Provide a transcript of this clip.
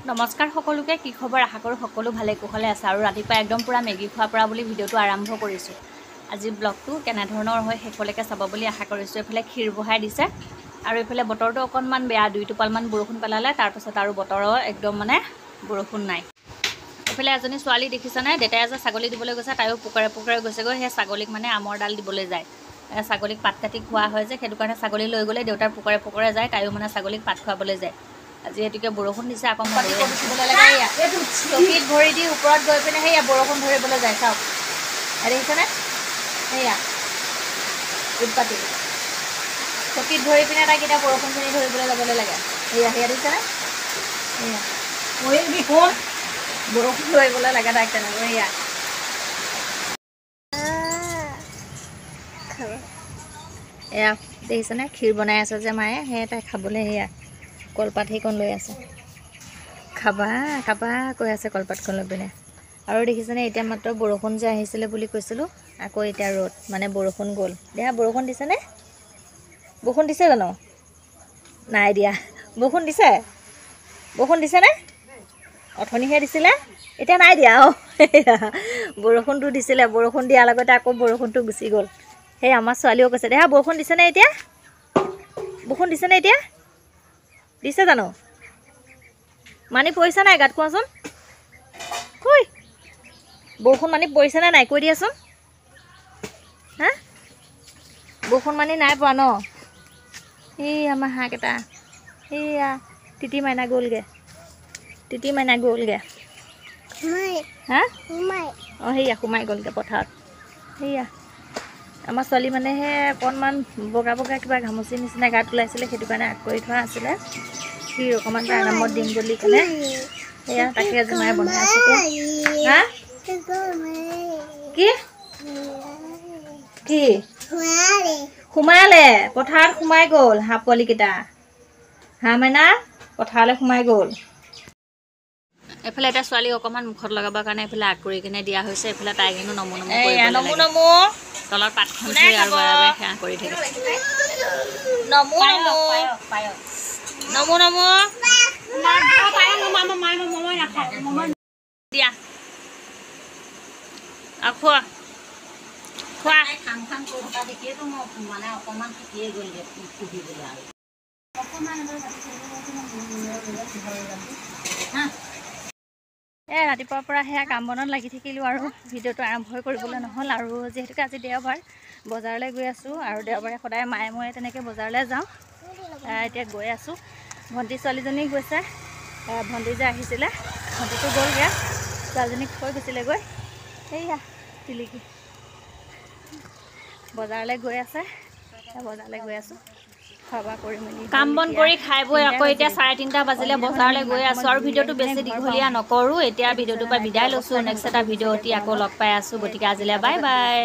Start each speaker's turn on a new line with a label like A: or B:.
A: নমস্কাৰ সকলোকে কি খবৰ আশা কৰোঁ সকলো ভালে কুশলে আছে আৰু ৰাতিপুৱা একদম পুৰা মেগী খোৱাৰ পৰা বুলি ভিডিঅ'টো আৰম্ভ কৰিছোঁ। আজি ব্লগটো কেনেধৰণৰ হয় শেষলৈকে চাব বুলি আশা কৰিছোঁ। এইফালে ক্ষীৰ বহাই দিছে আৰু এইফালে বতৰটো অকণমান বেয়া, 2-2পালমান বৰষুণ পেলালে, তাৰপাছত আৰু বতৰৰ একদম মানে বৰষুণ নাই। এইফালে এজনী ছোৱালী দেখিছেনে, দেউতাই যে ছাগলী দিবলৈ গৈছে, তাইও পুকাৰে পুকাৰে গৈছেগৈ। সেই ছাগলীক মানে আমৰ ডাল দিবলৈ যায়, ছাগলীক পাত কাটি খোৱা হয় যে, সেইটো কাৰণে ছাগলী লৈ গ'লে দেউতাৰ পুকাৰে পুকাৰে যায়, তাইও মানে ছাগলীক পাত খুৱাবলৈ যায়। যিহেতুকে বৰষুণ দিছে, আকৌ পাতি দিবলৈ লাগে। এয়া চকীত ভৰি দি ওপৰত গৈ পিনে সেয়া বৰষুণ ধৰিবলৈ যায়, চাওক দেখিছেনে, সেয়া উৎপাতি চকীত ধৰি পিনে তাইক এতিয়া বৰষুণখিনি ধৰিবলৈ যাবলৈ লাগে। সেয়া দেখিছেনে, সেয়া বৰষুণ ধৰিবলৈ লাগে তাইক তেনেকৈ। এয়া দেখিছেনে, ক্ষীৰ বনাই আছে যে মায়ে, সেয়ে তাই খাবলৈ সেয়া কলপাত সেইকণ লৈ আছে, খাবা খাবা কৈ আছে কলপাতখন লৈ পিনে। আৰু দেখিছেনে, এতিয়া মাত্ৰ বৰষুণ যে আহিছিলে বুলি কৈছিলোঁ, আকৌ এতিয়া ৰ'দ, মানে বৰষুণ গ'ল। দেহা বৰষুণ দিছেনে, বৰষুণ দিছে জানো? নাই দিয়া। বৰষুণ দিছে, বৰষুণ দিছেনে? অথনিহে দিছিলে, এতিয়া নাই দিয়া। বৰষুণটো দিছিলে, বৰষুণ দিয়াৰ লগতে আকৌ বৰষুণটো গুচি গ'ল। সেই আমাৰ ছোৱালীও কৈছে, দেহা বৰষুণ দিছেনে এতিয়া, বৰষুণ দিছেনে এতিয়া, দিছে জানো? মানি পৰিছে নাই গাত, কোৱাচোন? কৈ বৰষুণ মানি পৰিছেনে নাই কৈ দিয়াচোন। হা, বৰষুণ মানি নাই পোৱা ন? এই আমাৰ হাঁহকেইটা, এইয়া তিতি মাইনা গ'লগৈ, তিতি মাইনা গ'লগৈ। হা, অঁ সেয়া সোমাই গ'লগৈ পথাৰত। সেয়া আমাৰ ছোৱালী মানেহে অকণমান বগা বগা কিবা ঘামচি নিচিনা গাত ওলাইছিলে, সেইটো কাৰণে আগ কৰি থোৱা আছিলে ক্ষীৰ অকণমান তাৰ নামত দিম বুলি ক'লে। সেয়া তাকে আজি মায়ে বনাই আছে। হা কি কি সোমালে পথাৰত, সোমাই গ'ল হাঁহ পোৱালিকেইটা, হাঁহ মাইনা পথাৰলৈ সোমাই গ'ল। এইফালে এতিয়া ছোৱালীক অকণমান মুখত লগাবৰ কাৰণে এইফালে আগ কৰি কিনে দিয়া হৈছে। এইফালে তাই কিন্তু নমো নমো তলত পাতখন থৈ আৰু বাৰে বাৰে সেৱা কৰি থাকে। নমো নমো নমো দিয়া খোৱা খোৱা। ৰাতিপুৱাৰ পৰা সেয়া কাম বনত লাগি থাকিলোঁ আৰু ভিডিঅ'টো আৰম্ভ কৰিবলৈ নহ'ল। আৰু যিহেতুকে আজি দেওবাৰ, বজাৰলৈ গৈ আছোঁ আৰু দেওবাৰে সদায় মায়ে ময়ে তেনেকৈ বজাৰলৈ যাওঁ। এতিয়া গৈ আছোঁ, ভণ্টি ছোৱালীজনী গৈছে, ভণ্টি যে আহিছিলে ভণ্টিটো গ'লগৈ, ছোৱালীজনীক থৈ গৈছিলেগৈ। সেয়া তিলিকি বজাৰলৈ গৈ আছে, বজাৰলৈ গৈ আছোঁ, খোৱা কৰি মেলি কাম বন কৰি খাই বৈ আকৌ এতিয়া 3:30 বাজিলে বজাৰলৈ গৈ আছোঁ। আৰু ভিডিঅ'টো বেছি দীঘলীয়া নকৰোঁ, এতিয়া ভিডিঅ'টোৰ পৰা বিদায় লৈছোঁ। নেক্সট এটা ভিডিঅ' এটি আকৌ লগ পাই আছোঁ, গতিকে আজিলৈ বাই বাই।